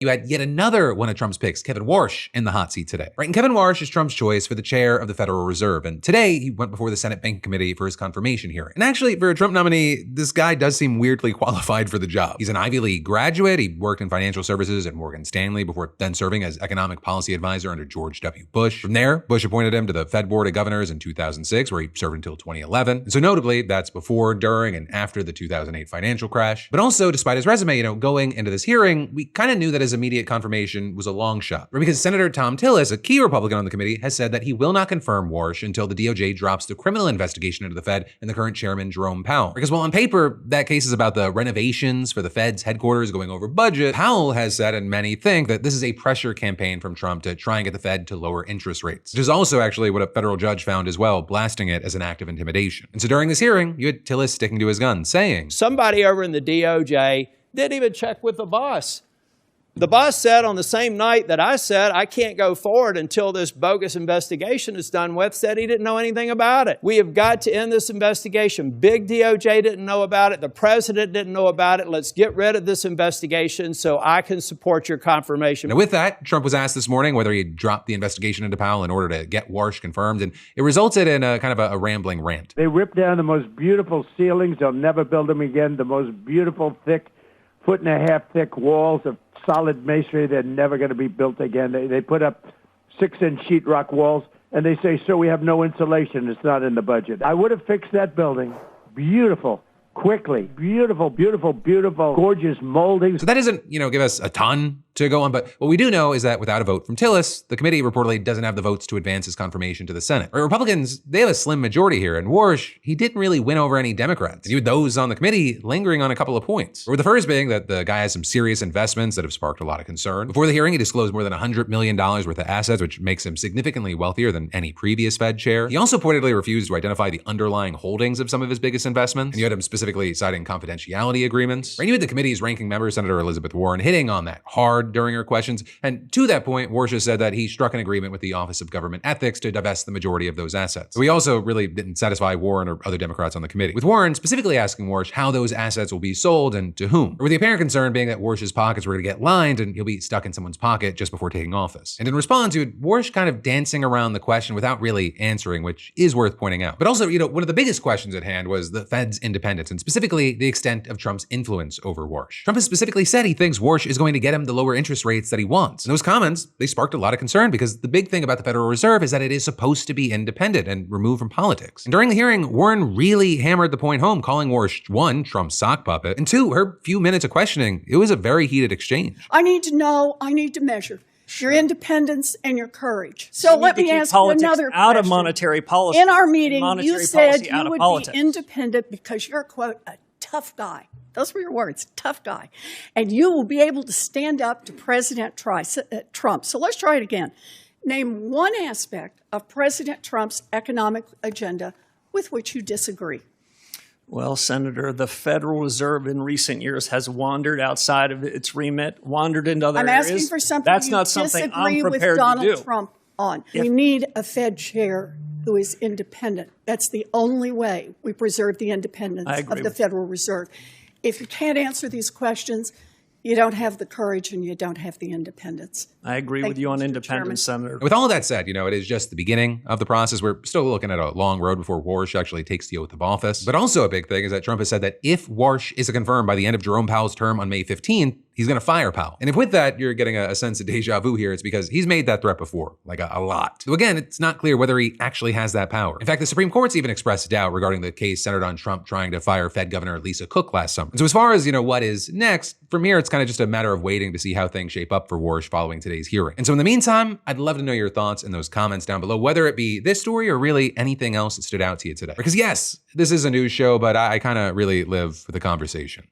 you had yet another one of Trump's picks, Kevin Warsh, in the hot seat today. Right? And Kevin Warsh is Trump's choice for the chair of the Federal Reserve. And today he went before the Senate Banking Committee for his confirmation hearing. And actually, for a Trump nominee, this guy does seem weirdly qualified for the job. He's an Ivy League graduate. He worked in financial services at Morgan Stanley before then serving as economic policy advisor under George W. Bush. From there, Bush appointed him to the Fed Board of Governors in 2006, where he served until 2011. And so notably, that's before, during, and after the 2008 financial crash. But also, despite his resume, going into this hearing, we kind of knew that his immediate confirmation was a long shot. Right? Because Senator Thom Tillis, a key Republican on the committee, has said that he will not confirm Warsh until the DOJ drops the criminal investigation into the Fed and the current chairman, Jerome Powell. Because while on paper, that case is about the renovations for the Fed's headquarters going over budget, Powell has said, and many think, that this is a pressure campaign from Trump to try and get the Fed to lower interest rates, which is also actually what a federal judge found as well, blasting it as an act of intimidation. And so during this hearing, you had Tillis sticking to his guns, saying, somebody over in the DOJ didn't even check with the boss. The boss said on the same night that I said I can't go forward until this bogus investigation is done with, said he didn't know anything about it. We have got to end this investigation. Big DOJ didn't know about it. The president didn't know about it. Let's get rid of this investigation so I can support your confirmation. Now with that, Trump was asked this morning whether he'd drop the investigation into Powell in order to get Warsh confirmed, and it resulted in a kind of a rambling rant. They ripped down the most beautiful ceilings. They'll never build them again. The most beautiful, thick, 1.5 foot thick walls of solid masonry. They're never going to be built again. They put up 6-inch sheetrock walls, and they say, sir, we have no insulation. It's not in the budget. I would have fixed that building. Beautiful. Quickly. Beautiful, beautiful, beautiful, gorgeous moldings. So that doesn't, give us a ton to go on, but what we do know is that without a vote from Tillis, the committee reportedly doesn't have the votes to advance his confirmation to the Senate. Republicans, they have a slim majority here, and Warsh, he didn't really win over any Democrats. You had those on the committee lingering on a couple of points. Or the first being that the guy has some serious investments that have sparked a lot of concern. Before the hearing, he disclosed more than $100 million worth of assets, which makes him significantly wealthier than any previous Fed chair. He also pointedly refused to identify the underlying holdings of some of his biggest investments, and you had him specifically citing confidentiality agreements. Right? You had the committee's ranking member, Senator Elizabeth Warren, hitting on that hard during her questions. And to that point, Warsh has said that he struck an agreement with the Office of Government Ethics to divest the majority of those assets. So he also really didn't satisfy Warren or other Democrats on the committee, with Warren specifically asking Warsh how those assets will be sold and to whom, or with the apparent concern being that Warsh's pockets were going to get lined and he'll be stuck in someone's pocket just before taking office. And in response, you had Warsh kind of dancing around the question without really answering, which is worth pointing out. But also, one of the biggest questions at hand was the Fed's independence, and specifically the extent of Trump's influence over Warsh. Trump has specifically said he thinks Warsh is going to get him the lower interest rates that he wants. And those comments, they sparked a lot of concern because the big thing about the Federal Reserve is that it is supposed to be independent and removed from politics. And during the hearing, Warren really hammered the point home, calling Warsh, one, Trump's sock puppet, and two, her few minutes of questioning, it was a very heated exchange. I need to know, I need to measure your independence and your courage. So let me ask you another question. Out of monetary policy. In our meeting, you said you would be independent because you're, quote, a tough guy. Those were your words, tough guy. And you will be able to stand up to President Trump. So let's try it again. Name one aspect of President Trump's economic agenda with which you disagree. Well, Senator, the Federal Reserve in recent years has wandered outside of its remit, wandered into other areas. I'm asking for something That's you not something I'm disagree with prepared to do. Donald Trump on. We need a Fed chair who is independent. That's the only way we preserve the independence of the Federal Reserve. If you can't answer these questions, you don't have the courage and you don't have the independence. I agree with you on independence, Senator. With all of that said, it is just the beginning of the process. We're still looking at a long road before Warsh actually takes the oath of office. But also a big thing is that Trump has said that if Warsh is confirmed by the end of Jerome Powell's term on May 15th, he's going to fire Powell. And if with that, you're getting a sense of deja vu here, it's because he's made that threat before, like a lot. So again, it's not clear whether he actually has that power. In fact, the Supreme Court's even expressed doubt regarding the case centered on Trump trying to fire Fed Governor Lisa Cook last summer. And so as far as, what is next, from here, it's kind of just a matter of waiting to see how things shape up for Warsh following today's hearing. And so in the meantime, I'd love to know your thoughts in those comments down below, whether it be this story or really anything else that stood out to you today. Because yes, this is a news show, but I kind of really live for the conversation.